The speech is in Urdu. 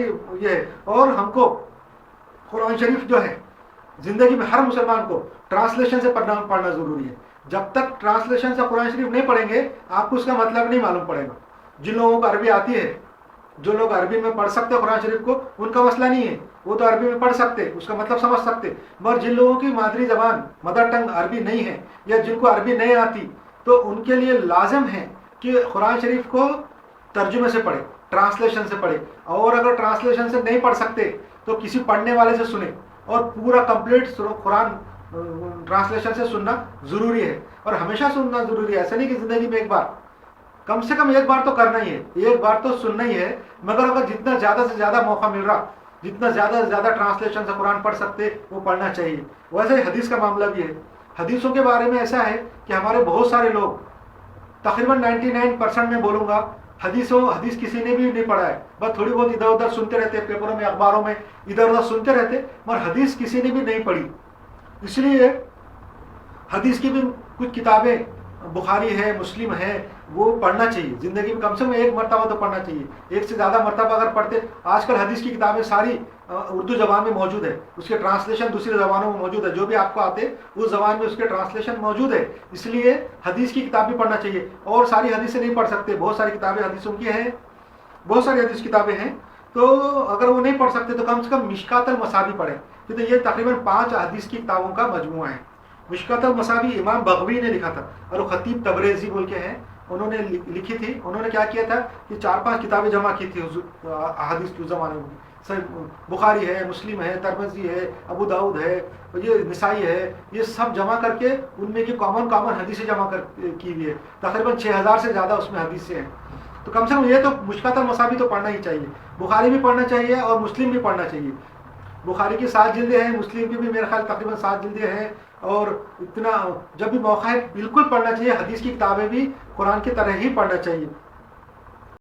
یہ ہے. اور ہم کو قرآن شریف جو ہے زندگی میں ہر مسلمان کو ٹرانسلیشن سے پڑھنا ضروری ہے. جب تک ٹرانسلیشن سے قرآن شریف نہیں پڑھیں گے آپ کو اس کا مطلب نہیں معلوم پڑے گا. جن لوگوں کو عربی آتی ہے، جو لوگ عربی میں پڑھ سکتے قرآن شریف کو، ان کا مسئلہ نہیں ہے، وہ تو عربی میں پڑھ سکتے، اس کا مطلب سمجھ سکتے. مگر جن لوگوں کی مادری زبان مدر ٹنگ عربی نہیں ہے یا جن کو عربی نہیں آتی، تو ان کے لیے لازم ہے کہ قرآن شریف کو ترجمے سے پڑھے، ٹرانسلیشن سے پڑھے. اور اگر ٹرانسلیشن سے نہیں پڑھ سکتے تو کسی پڑھنے والے سے سنیں، اور پورا کمپلیٹ قرآن ٹرانسلیشن سے سننا ضروری ہے. اور ہمیشہ سننا ضروری ہے، ایسا نہیں کہ زندگی میں ایک بار، کم سے کم ایک بار تو کرنا ہی ہے، ایک بار تو سننا ہی ہے. مگر اگر جتنا زیادہ سے زیادہ موقع مل رہا، جتنا زیادہ سے زیادہ ٹرانسلیشن سے قرآن پڑھ سکتے وہ پڑھنا چاہیے. ویسے ہی حدیث کا معاملہ بھی ہے. حدیثوں کے بارے میں ایسا ہے کہ ہمارے بہت سارے لوگ، تقریباً 99% میں بولوں گا، حدیث کسی نے بھی نہیں پڑھا ہے. بس تھوڑی بہت ادھر ادھر سنتے رہتے، پیپروں میں اخباروں میں ادھر ادھر سنتے رہتے، مگر حدیث کسی نے بھی نہیں پڑھی. اس لیے حدیث کی بھی کچھ کتابیں، بخاری ہے، مسلم ہے، وہ پڑھنا چاہیے. زندگی میں کم سے کم ایک مرتبہ تو پڑھنا چاہیے. ایک سے زیادہ مرتبہ اگر پڑھتے، آج کل حدیث کی کتابیں ساری اردو زبان میں موجود ہے، اس کے ٹرانسلیشن دوسری زبانوں میں موجود ہے. جو بھی آپ کو آتے اس زبان میں اس کے ٹرانسلیشن موجود ہے. اس لیے حدیث کی کتاب بھی پڑھنا چاہیے. اور ساری حدیثیں نہیں پڑھ سکتے، بہت ساری کتابیں حدیثوں کی ہیں، بہت ساری حدیث کتابیں ہیں. تو اگر وہ نہیں پڑھ سکتے تو کم سے کم مشکات المصابیح پڑھیں، کیونکہ یہ تقریباً 5 حدیث کی کتابوں کا مجموعہ ہے. مشکات المصابیح امام بغوی نے لکھا تھا، اور وہ خطیب تبریزی بول کے ہیں، انہوں نے لکھی تھی. انہوں نے کیا کیا تھا کہ 4-5 کتابیں جمع کی تھی احادیث کے زمانے میں. بخاری ہے، مسلم ہے، ترمذی ہے، ابو داؤد ہے، یہ نسائی ہے، یہ سب جمع کر کے ان میں کی کامن حدیثیں جمع کی ہوئی ہے. تقریباً 6000 سے زیادہ اس میں حدیثیں ہیں. تو کم سے کم یہ تو مشکات المصابیح تو پڑھنا ہی چاہیے. بخاری بھی پڑھنا چاہیے اور مسلم بھی پڑھنا چاہیے. بخاری کی 7 جلدیں ہیں، مسلم کی بھی میرے خیال تقریباً 7 جلدیں ہیں. اور اتنا جب بھی موقع ہے بالکل پڑھنا چاہیے. حدیث کی کتابیں بھی قرآن کی طرح ہی پڑھنا چاہیے.